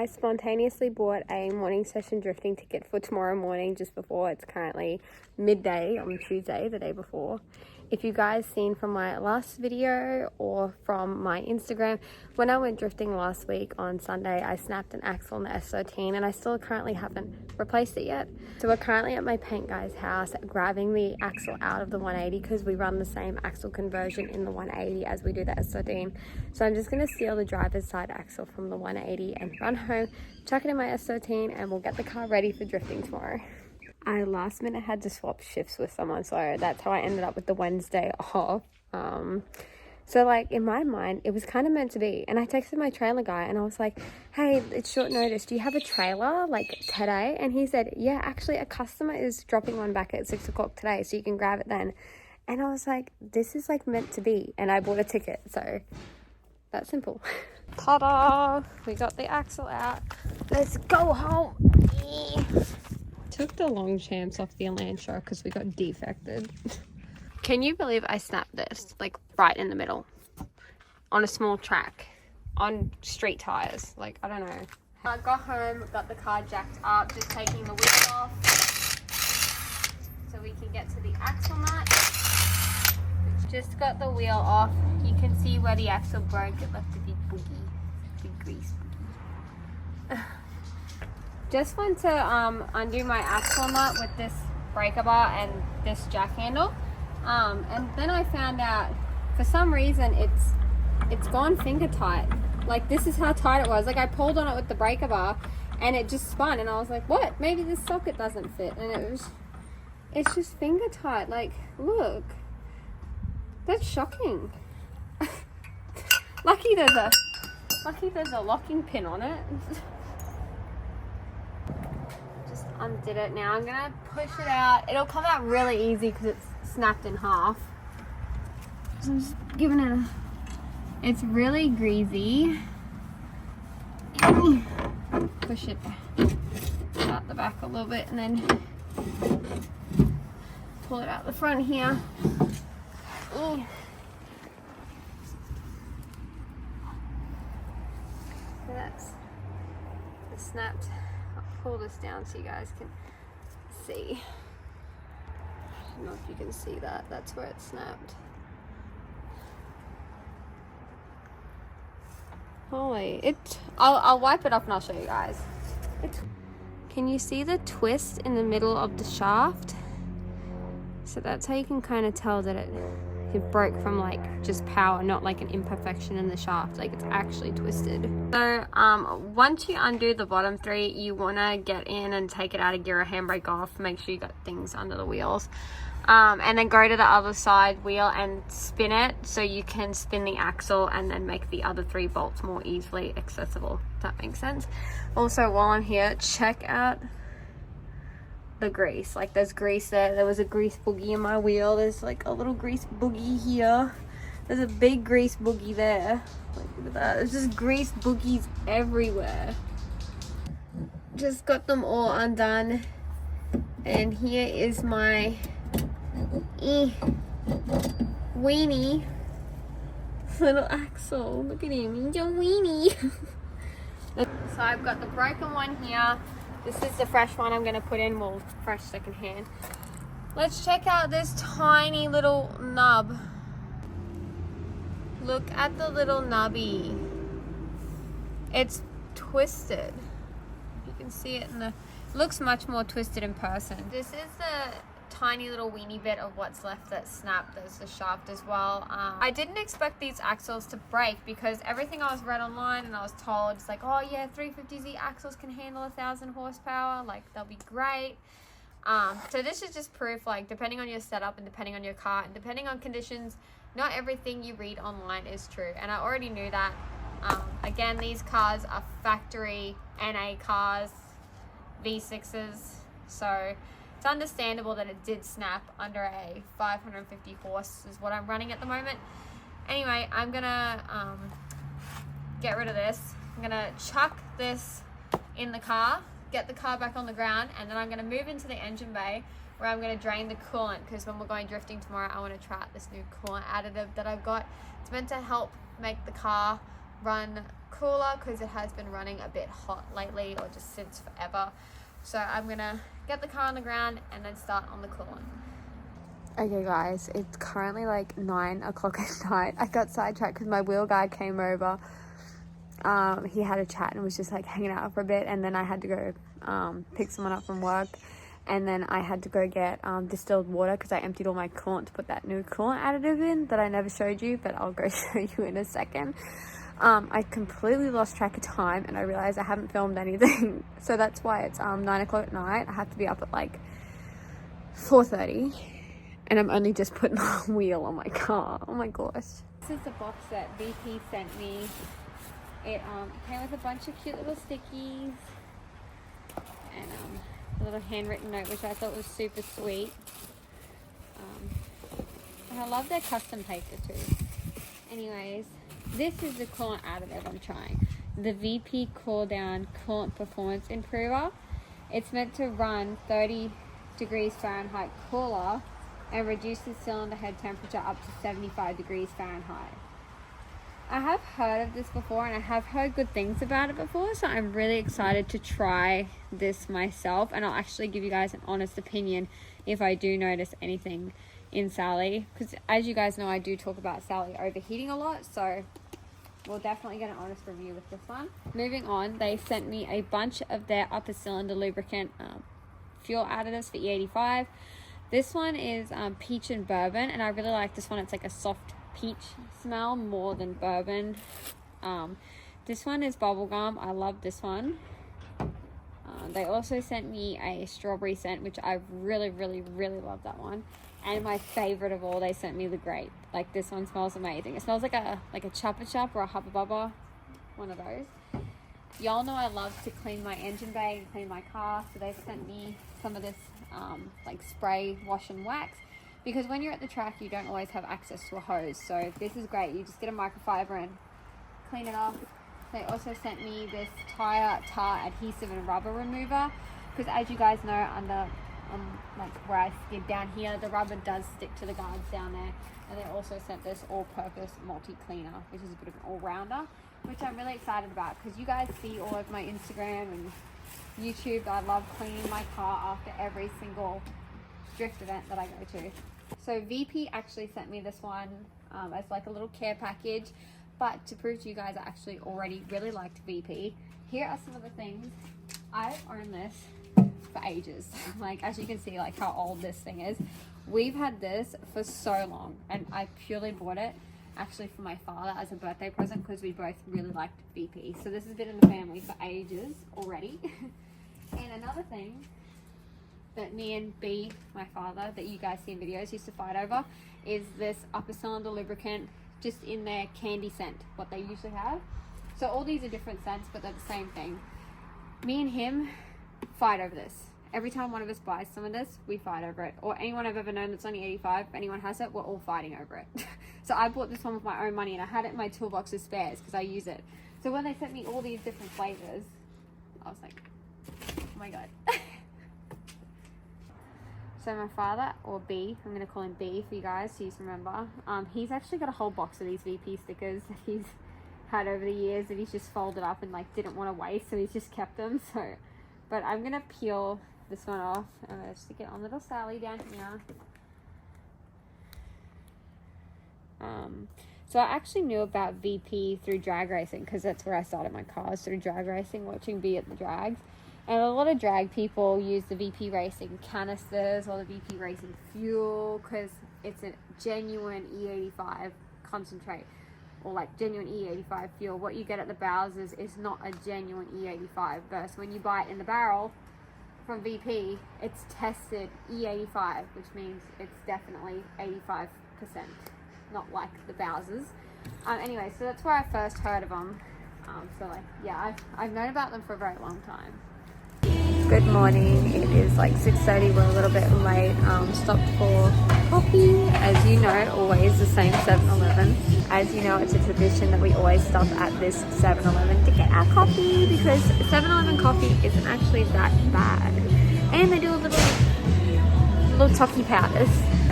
I spontaneously bought a morning session drifting ticket for tomorrow morning just before. It's currently midday on Tuesday, the day before. If you guys seen from my last video or from my Instagram, when I went drifting last week on Sunday, I snapped an axle on the S13 and I still currently haven't replaced it yet. So we're currently at my paint guy's house grabbing the axle out of the 180 because we run the same axle conversion in the 180 as we do the S13. So I'm just going to steal the driver's side axle from the 180 and run home, chuck it in my S13, and we'll get the car ready for drifting tomorrow. I last minute had to swap shifts with someone, so that's how I ended up with the Wednesday off. So like in my mind, it was kind of meant to be. And I texted my trailer guy and I was like, hey, it's short notice. Do you have a trailer like today? And he said, yeah, actually a customer is dropping one back at 6 o'clock today, so you can grab it then. And I was like, this is like meant to be. And I bought a ticket, so that's simple. Ta-da! We got the axle out. Let's go home. Took the long champs off the Elantra because we got defected. Can you believe I snapped this like right in the middle on a small track on street tires? Like, I don't know. I got home, got the car jacked up, just taking the wheel off so we can get to the axle nut. Just got the wheel off. You can see where the axle broke. It left a big boogie, big grease boogie. Just went to undo my axle nut with this breaker bar and this jack handle, and then I found out for some reason it's gone finger tight. Like, this is how tight it was. Like, I pulled on it with the breaker bar and it just spun, and I was like, what? Maybe this socket doesn't fit. And it's just finger tight. Like, look, that's shocking. lucky there's a locking pin on it. Undid it. Now I'm gonna push it out. It'll come out really easy because it's snapped in half. So I'm just giving it a... It's really greasy. Push it out the back a little bit and then pull it out the front here. So that's the snapped. Pull this down so you guys can see. I don't know if you can see that. That's where it snapped. Holy, I'll wipe it off and I'll show you guys. Can you see the twist in the middle of the shaft? So that's how you can kind of tell that it broke from like just power, not like an imperfection in the shaft. Like, it's actually twisted. So once you undo the bottom three, you want to get in and take it out of gear or handbrake off. Make sure you got things under the wheels, and then go to the other side wheel and spin it so you can spin the axle and then make the other three bolts more easily accessible. If that makes sense. Also, while I'm here, check out the grease. Like, there's grease there was a grease boogie in my wheel. There's like a little grease boogie here. There's a big grease boogie there. Like, look at that. There's just grease boogies everywhere. Just got them all undone, and here is my weenie little axle. Look at him, he's a weenie. So I've got the broken one here. This is the fresh one I'm going to put in, well, fresh second hand. Let's check out this tiny little nub. Look at the little nubby. It's twisted. You can see it looks much more twisted in person. This is the tiny little weenie bit of what's left that snapped. There's the shaft as well. I didn't expect these axles to break because everything I was read online and I was told, it's like, oh yeah, 350Z axles can handle 1,000 horsepower, like they'll be great. So this is just proof, like, depending on your setup and depending on your car and depending on conditions, not everything you read online is true, and I already knew that. Again, these cars are factory NA cars, V6s, so it's understandable that it did snap under a 550 horse is what I'm running at the moment. Anyway, I'm gonna get rid of this. I'm gonna chuck this in the car, get the car back on the ground, and then I'm gonna move into the engine bay where I'm gonna drain the coolant, because when we're going drifting tomorrow, I want to try out this new coolant additive that I've got. It's meant to help make the car run cooler because it has been running a bit hot lately, or just since forever. So I'm gonna get the car on the ground and then start on the coolant. Okay guys, it's currently like 9 o'clock at night. I got sidetracked because my wheel guy came over. He had a chat and was just like hanging out for a bit, and then I had to go pick someone up from work, and then I had to go get distilled water because I emptied all my coolant to put that new coolant additive in that I never showed you, but I'll go show you in a second. I completely lost track of time and I realized I haven't filmed anything, so that's why it's 9 o'clock at night. I have to be up at like 4:30 and I'm only just putting the wheel on my car. Oh my gosh. This is the box that VP sent me. It came with a bunch of cute little stickies and a little handwritten note, which I thought was super sweet. And I love their custom paper too. Anyways, this is the coolant additive I'm trying. The VP Cool Down Coolant Performance Improver. It's meant to run 30 degrees Fahrenheit cooler and reduce the cylinder head temperature up to 75 degrees Fahrenheit. I have heard of this before and I have heard good things about it before, so I'm really excited to try this myself, and I'll actually give you guys an honest opinion if I do notice anything in Sally, because as you guys know, I do talk about Sally overheating a lot, so we'll definitely get an honest review with this one. Moving on, they sent me a bunch of their upper cylinder lubricant fuel additives for E85. This one is peach and bourbon, and I really like this one. It's like a soft peach smell more than bourbon. This one is bubblegum. I love this one. They also sent me a strawberry scent, which I really love that one. And my favorite of all, they sent me the grape. Like, this one smells amazing. It smells like a Chupa Chup or a Hubba Bubba, one of those. Y'all know I love to clean my engine bay and clean my car, so they sent me some of this like spray wash and wax, because when you're at the track you don't always have access to a hose, so this is great. You just get a microfiber and clean it off. They also sent me this tire tar adhesive and rubber remover, because as you guys know, under like where I skid down here, the rubber does stick to the guards down there. And they also sent this all-purpose multi-cleaner, which is a bit of an all-rounder, which I'm really excited about, because you guys see all over my Instagram and YouTube, I love cleaning my car after every single drift event that I go to. So VP actually sent me this one as like a little care package, but to prove to you guys I actually already really liked VP, here are some of the things. I've owned this for ages. Like, as you can see, like how old this thing is. We've had this for so long, and I purely bought it actually for my father as a birthday present, because we both really liked VP. So this has been in the family for ages already. And another thing that me and B, my father, that you guys see in videos, used to fight over, is this upper cylinder lubricant, just in their candy scent, what they usually have. So all these are different scents, but they're the same thing. Me and him fight over this. Every time one of us buys some of this, we fight over it. Or anyone I've ever known that's only 85, if anyone has it, we're all fighting over it. So I bought this one with my own money, and I had it in my toolbox as spares because I use it. So when they sent me all these different flavors, I was like, oh my god. So my father, or B, I'm going to call him B for you guys so you remember, he's actually got a whole box of these VP stickers that he's had over the years that he's just folded up and like didn't want to waste, so he's just kept them. So, but I'm going to peel this one off. I'm going to stick it on little Sally down here. So I actually knew about VP through drag racing, because that's where I started my cars, through drag racing, watching B at the drags. And a lot of drag people use the VP Racing canisters or the VP Racing fuel, because it's a genuine E85 concentrate, or like genuine E85 fuel. What you get at the Bowsers is not a genuine E85 versus when you buy it in the barrel from VP, it's tested E85, which means it's definitely 85%, not like the Bowsers. Anyway, so that's where I first heard of them. So like, yeah, I've known about them for a very long time. Good morning. It is like 6:30. We're a little bit late. Stopped for coffee. As you know, always the same 7-Eleven. As you know, it's a tradition that we always stop at this 7-Eleven to get our coffee, because 7-Eleven coffee isn't actually that bad. And they do a little toffee powders.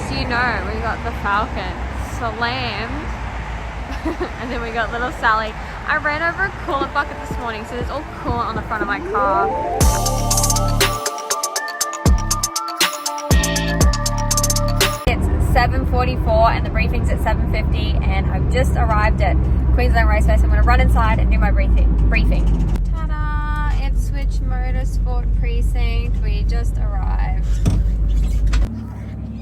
So you know, we got the Falcon slammed. And then we got little Sally. I ran over a coolant bucket this morning, so there's all coolant on the front of my car. It's 7:44 and the briefing's at 7:50, and I've just arrived at Queensland Raceway, so I'm going to run inside and do my briefing. Ta-da! Ipswich Motorsport Precinct. We just arrived.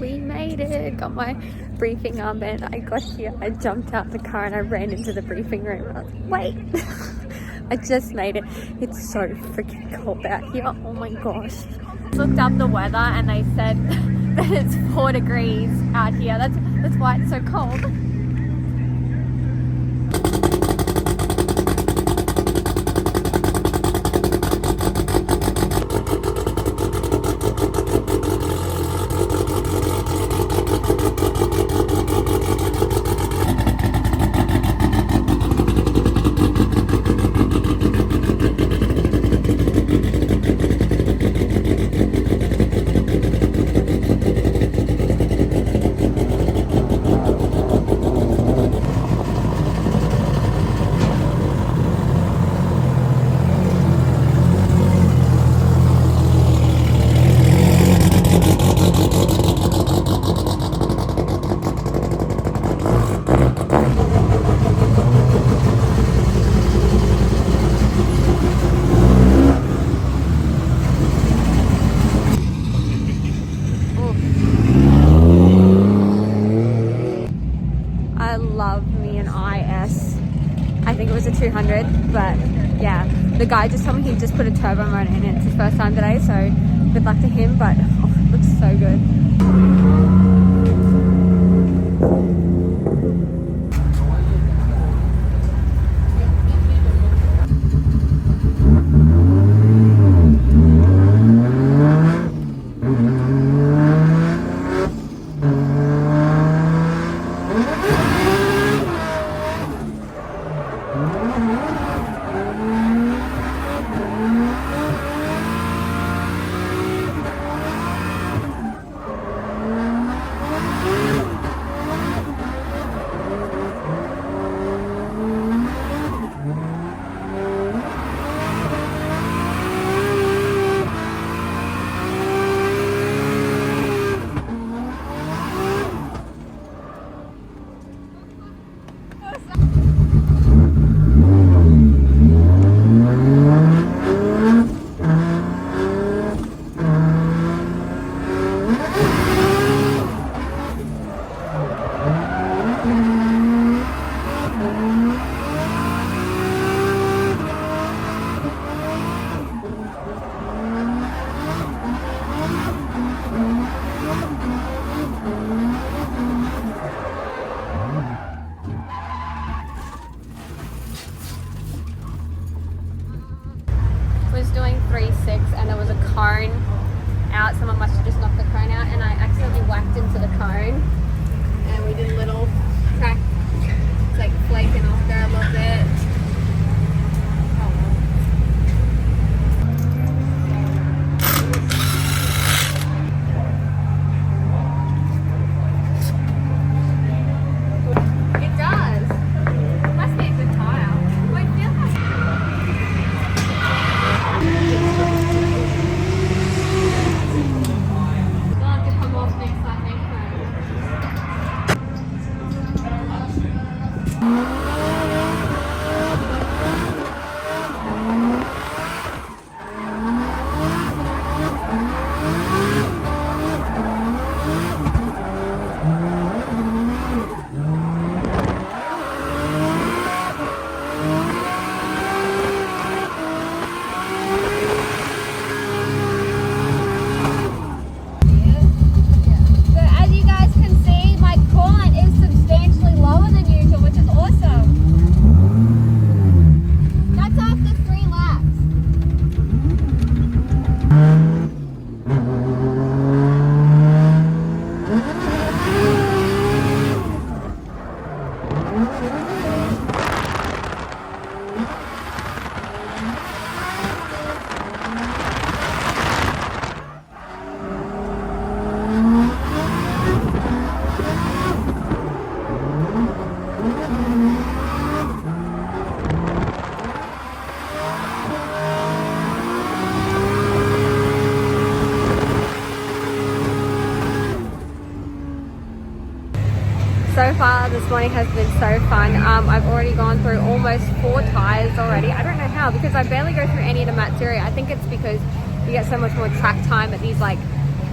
We made it. Got my briefing armband. I got here, I jumped out the car and I ran into the briefing room. I was like, wait! I just made it. It's so freaking cold out here. Oh my gosh. I looked up the weather and they said that it's 4 degrees out here. That's why it's so cold. I love me an IS. I think it was a 200, but yeah, the guy just told me he just put a turbo motor in it. It's his first time today, so good luck to him, but oh, it looks so good. Was doing 3.6 and there was a cone out. Someone must have just knocked the cone out and I accidentally whacked into the cone and we did a little crack. It's like flaking off there a little bit. So far this morning has been so fun. I've already gone through almost 4 tires already. I don't know how, because I barely go through any of the mats area. I think it's because you get so much more track time at these like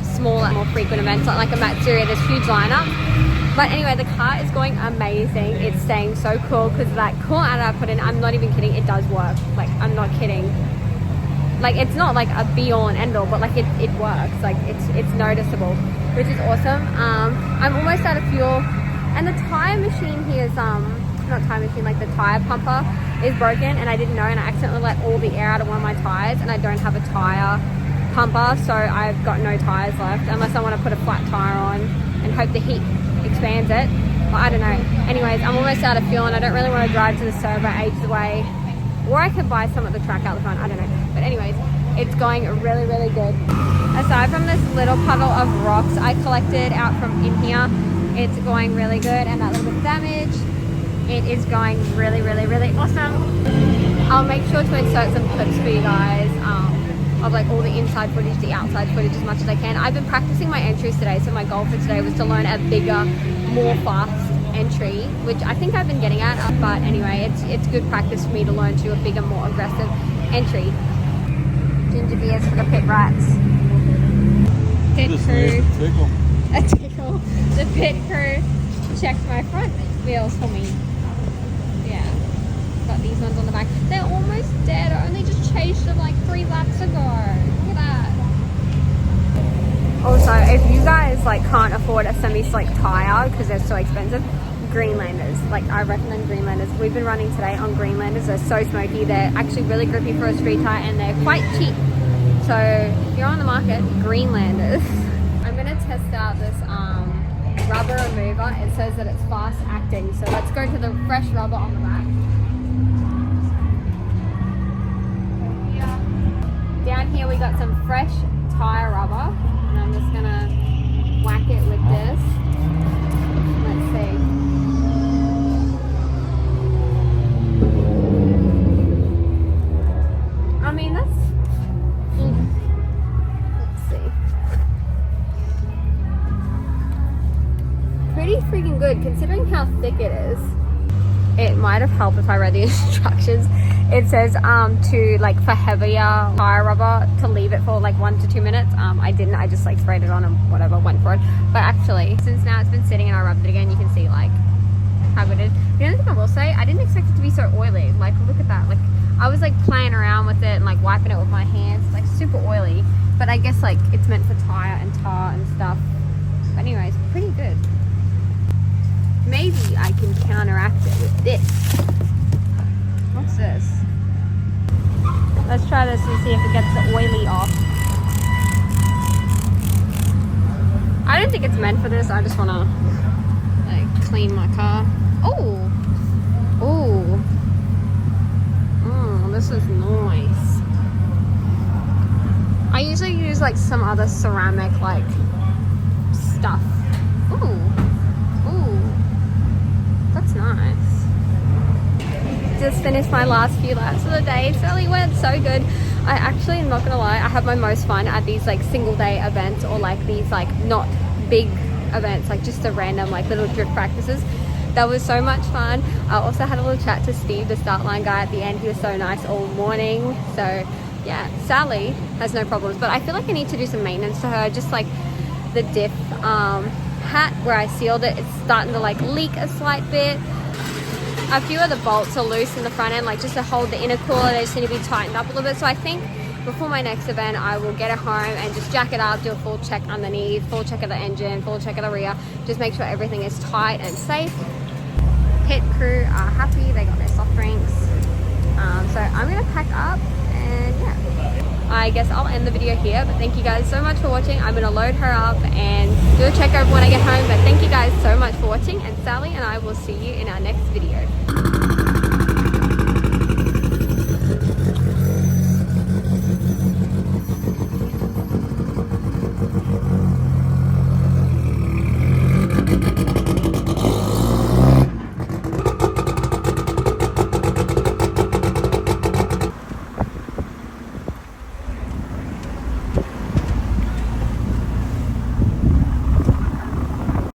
smaller, more frequent events. Like a mats area, there's huge lineup. But anyway, the car is going amazing. It's staying so cool because that cool out I put in, I'm not even kidding, it does work. Like, I'm not kidding. Like, it's not like a be all and end all, but like it works. Like, it's noticeable, which is awesome. I'm almost out of fuel, and the tire machine here is not tire machine, like the tire pumper is broken, and I didn't know, and I accidentally let all the air out of one of my tires, and I don't have a tire pumper, so I've got no tires left unless I want to put a flat tire on and hope the heat expands it. Well, I don't know. Anyways, I'm almost out of fuel, and I don't really want to drive to the servo ages away, or I could buy some at the track out the front. I don't know. But anyways, it's going really, really good. Aside from this little puddle of rocks I collected out from in here, it's going really good, and that little bit of damage, it is going really, really, really awesome. I'll make sure to insert some clips for you guys of like all the inside footage, the outside footage, as much as I can. I've been practicing my entries today, so my goal for today was to learn a bigger, more fast entry, which I think I've been getting at, but anyway, it's good practice for me to learn to a bigger, more aggressive entry. Ginger beers for the pit rats. Pit crew. A tickle. The pit crew checked my front wheels for me. Yeah. Got these ones on the back. They're almost dead. I only just changed them like 3 laps ago. Look at that. Also, if you guys like can't afford a semi-slick tire because they're so expensive, Greenlanders, like I recommend Greenlanders. We've been running today on Greenlanders. They're so smoky. They're actually really grippy for a street tire, and they're quite cheap. So if you're on the market, Greenlanders. I'm gonna test out this rubber remover. It says that it's fast acting, so let's go to the fresh rubber on the back. Down here we got some fresh tire rubber, and I'm just gonna whack it with this. Let's see. I mean, that's, let's see. Pretty freaking good considering how thick it is. It might have helped if I read the instructions. It says to like for heavier tire rubber to leave it for like 1 to 2 minutes. I didn't. I just like sprayed it on and whatever, went for it. But actually, since now it's been sitting and I rubbed it again, you can see like how good it is. The only thing I will say, I didn't expect it to be so oily. Like, look at that. Like, I was like playing around with it and like wiping it with my hands. It's like super oily. But I guess like it's meant for tire and tar and stuff. But anyways, pretty good. Maybe I can counteract it with this. What's this? Let's try this and see if it gets the oily off. I don't think it's meant for this. I just want to like clean my car. Oh, oh, this is nice. I usually use like some other ceramic like stuff. Ooh, ooh, that's nice. Just finished my last few laps of the day. It really went so good. I actually am not gonna lie, I have my most fun at these like single day events, or like these like not big events, like just the random like little drift practices. That was so much fun. I also had a little chat to Steve, the start line guy, at the end. He was so nice all morning. So yeah, Sally has no problems, but I feel like I need to do some maintenance to her. Just like the diff hat where I sealed it, it's starting to like leak a slight bit. A few of the bolts are loose in the front end, like just to hold the inner cooler. They just need to be tightened up a little bit. So I think before my next event, I will get it home and just jack it up, do a full check underneath, full check of the engine, full check of the rear, just make sure everything is tight and safe. Pit crew are happy, they got their soft drinks. So I'm gonna pack up, and yeah, I guess I'll end the video here. But thank you guys so much for watching. I'm gonna load her up and do a check over when I get home. But thank you guys so much for watching, and Sally and I will see you in our next video.